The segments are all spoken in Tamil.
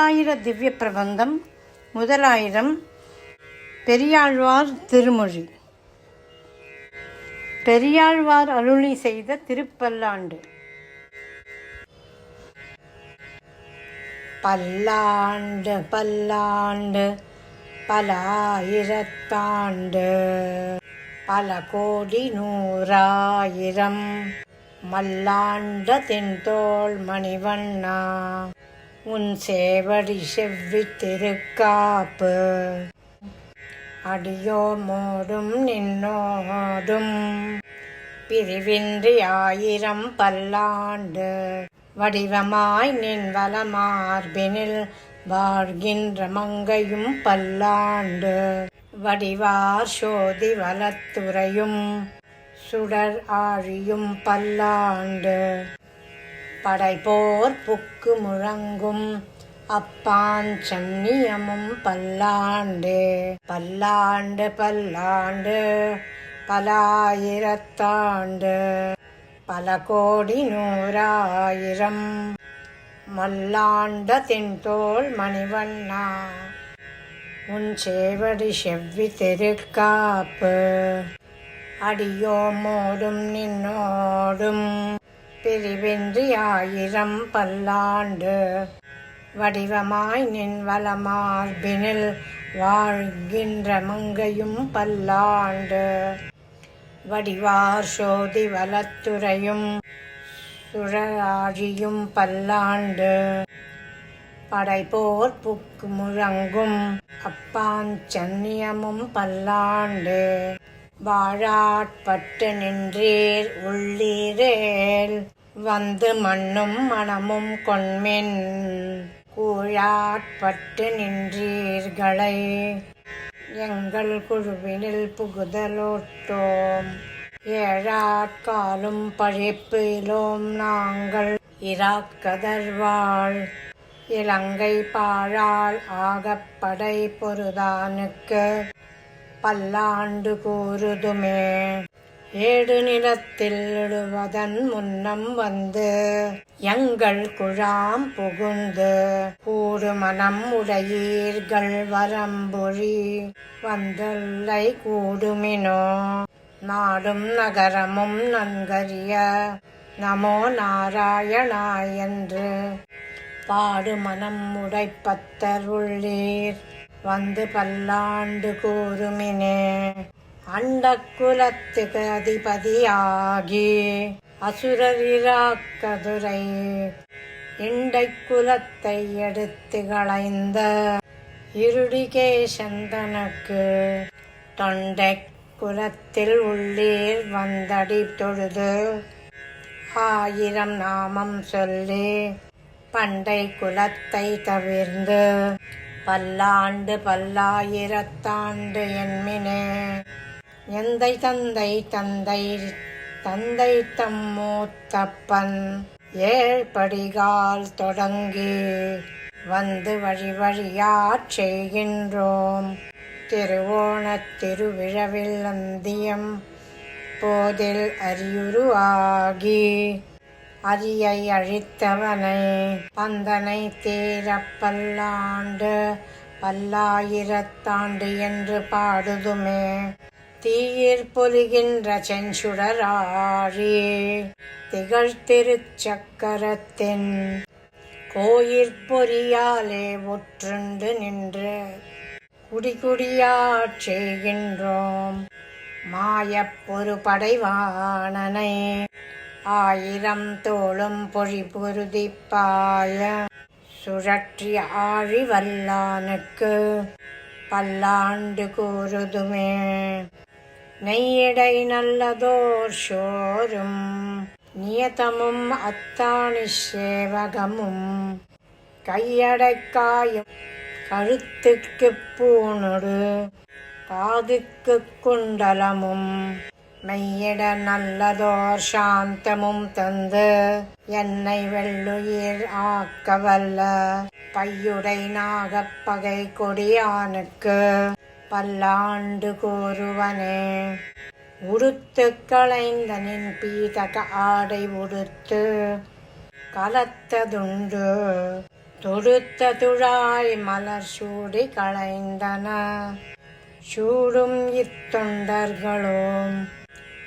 தொள்ளாயிர திவ்ய பிரபந்தம் முதலாயிரம். பெரியாழ்வார் திருமொழி. பெரியாழ்வார் அருளி செய்த திருப்பல்லாண்டு. பல்லாண்டு பல்லாண்டு பல ஆயிரத்தாண்டு பல கோடி நூறாயிரம் மல்லாண்ட தென்தோள் மணிவண்ணா உன் சேவடி செவ்வி திருக்காப்பு அடியோமோடும் நின்னோடும் பிரிவின்றி ஆயிரம் பல்லாண்டு வடிவமாய் நின் வலமார்பினில் வாழ்கின்ற மங்கையும் பல்லாண்டு வடிவார் சோதி வலத்துறையும் சுடர் ஆழியும் பல்லாண்டு படைப்போர் புக்கு முழங்கும் அப்பாஞ்சன்னியமும் பல்லாண்டு பல்லாண்டு பல்லாண்டு பலாயிரத்தாண்டு பல கோடி நூறாயிரம் மல்லாண்ட தென்தோள் மணிவண்ணா உன் சேவடி செவ்வி திருக்காப்பு அடியோமோடும் நின்னோடும் பிரிவின்றி ஆயிரம் பல்லாண்டு வடிவமாய் நின் வலமார்பினில் வாழ்கின்ற மங்கையும் பல்லாண்டு வடிவார் சோதி வலத்துறையும் சுழலாழியும் பல்லாண்டு படைப்போர் புக்கு முழங்கும் அப்பாஞ்சன்னியமும் பல்லாண்டு வாழாட்பட்டு நின்றீர் உள்ளீரேல் வந்து மண்ணும் மனமும் கொண்மின் கூழாட்பட்டு நின்றீர்களை எங்கள் குழுவினில் புகுதலோட்டோம் ஏழாட்காலும் பழிப்பிலோம் நாங்கள் இராக்கதர்வாள் இலங்கை பாழாள் ஆகப்படை பொருதானுக்கு பல்லாண்டு கூறுதுமே ஏடு நிலத்தில் எழுவதன் முன்னம் வந்து எங்கள் குழாம் புகுந்து கூடு மனம் உடையீர்கள் வரம்பொழி வந்தல்லை கூடுமினோ நாடும் நகரமும் நன்கறிய நமோ நாராயணா என்று பாடு மனம் உடைப்பத்தர் உள்ளீர் வந்து பல்லாண்டு கூறுமினே அண்டக்குலத்துக்கு அதிபதியாகி அசுரரிராக்கதுரை இண்டை குலத்தை எடுத்து களைந்த இருடிகேசன் தனக்கு தொண்டை குலத்தில் உள்ளீர் வந்தடி தொழுது ஆயிரம் நாமம் சொல்லி பண்டை குலத்தை தவிர்ந்து பல்லாண்டு பல்லாயிரத்தாண்டு என்மினே எந்தை தந்தை தந்தை தந்தை தம்மூத்தப்பன் ஏழ்படிகால் தொடங்கி வந்து வழி வழியாற் செய்கின்றோம் திருவோணத் திருவிழவில் அந்தியம் போதில் அரியுருவாகி அரியை அழித்தவனை பந்தனை தீரப் பல்லாண்டு பல்லாயிரத்தாண்டு என்று பாடுதுமே தீயிற் பொலிகின்ற செஞ்சுடராழி திகழ் திருச்சக்கரத்தின் கோயிற்பொறியாலே ஒற்றுண்டு நின்று குடிகுடியாற் செய்கின்றோம் மாயப் ஒரு படைவாணனை ஆயிரம் தோளும் பொழி பொருதிப்பாய சுழற்றி ஆழி வல்லானுக்கு பல்லாண்டு கூறுதுமே நெய்யடை நல்லதோர் சோறும் நியதமும் அத்தாணி சேவகமும் கையடைக்காயும் கழுத்துக்கு பூணொடு காதுக்கு குண்டலமும் மெய்யிட நல்லதோர் சாந்தமும் தந்து என்னை வெள்ளுயிர் ஆக்கவல்ல பையுடை நாகப்பகை கொடியானுக்கு பல்லாண்டு கூறுவனே உடுத்து களைந்த நின் பீதக ஆடை உடுத்து கலத்ததுண்டு தொடுத்த துழாய் மலர் சூடி களைந்தன சூடும் இத்தொண்டர்களும்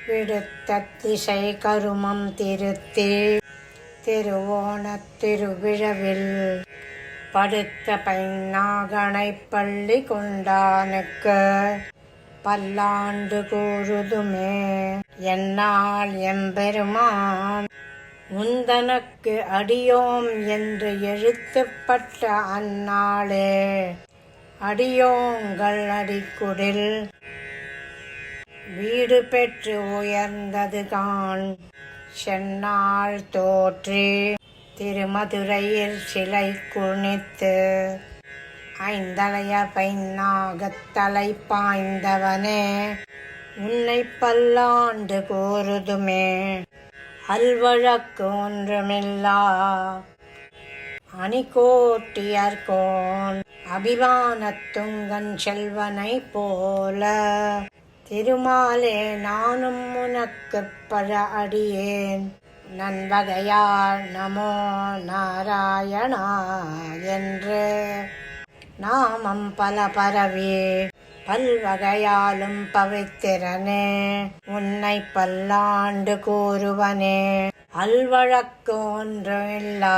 விடுத்த திசை கருமம் திருத்தி திருவோணத் திருவிழவில் படுத்த பைநாகனை பள்ளி கொண்டானுக்கு பல்லாண்டு கூறுதுமே. என்னால் எம்பெருமான் முந்தனக்கு அடியோம் என்று எழுத்துப்பட்ட அந்நாளே அடியோங்கள் அடிக்குடில் வீடு பெற்று உயர்ந்தது காண் செந்நாள் தோற்றி திருமதுரையில் சிலை குனித்து ஐந்தலைய பைநாகத்தலை பாய்ந்தவனே உன்னை பல்லாண்டு கூறுதுமே. அல்வழக்கு ஒன்றுமில்லா அணிகோட்டியர்கோன் அபிமானத்துங்கன் செல்வனை போல திருமாலே நானும் உனக்குப் பல அடியேன் நன்வகையால் நமோ நாராயணா என்று நாமம் பல பரவி பல்வகையாலும் பவித்திரனே உன்னை பல்லாண்டு கூறுவனே. அல்வழக்கு ஒன்றுமில்லா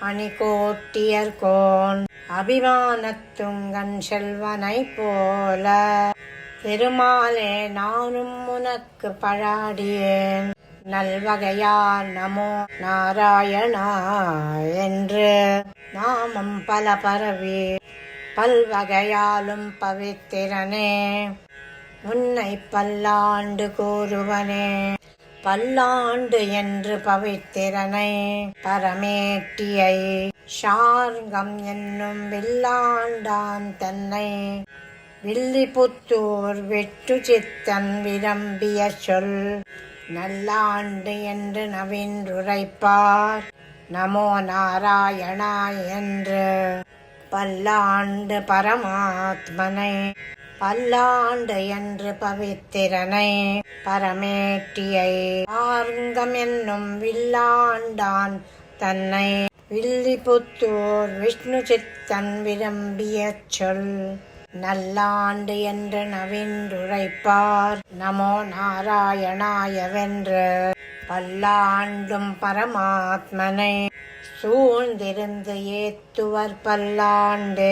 அணிகோட்டியர்கோன் அபிமானத்துங்கன் செல்வனை போல திருமாலே நானும் உனக்கு பழாடியேன் நல்வகையால் நமோ நாராயணா என்று நாமம் பல பரவி பல்வகையாலும் பவித்திரனே உன்னை பல்லாண்டு கூறுவனே. பல்லாண்டு என்று பவித்திரனை பரமேட்டியை ஷார்ங்கம் என்னும் வில்லாண்டான் தன்னை வில்லிபுத்தூர் வெட்டு சித்தன் விரும்பிய சொல் நல்லாண்டு என்று நவின்றுரைப்பார் நமோ நாராயணா என்று பல்லாண்டு பரமாத்மனை பல்லாண்டு என்று பவித்திரனை பரமேட்டியை ஆர்ங்கம் என்னும் வில்லாண்டான் தன்னை வில்லிபுத்தூர் விஷ்ணு சித்தன் விரும்பிய சொல் நல்லாண்டு என்று நவின்றுரைப்பார் நமோ நாராயணாயவென்று பல்லாண்டும் பரமாத்மனை சூழ்ந்திருந்து ஏத்துவர் பல்லாண்டு.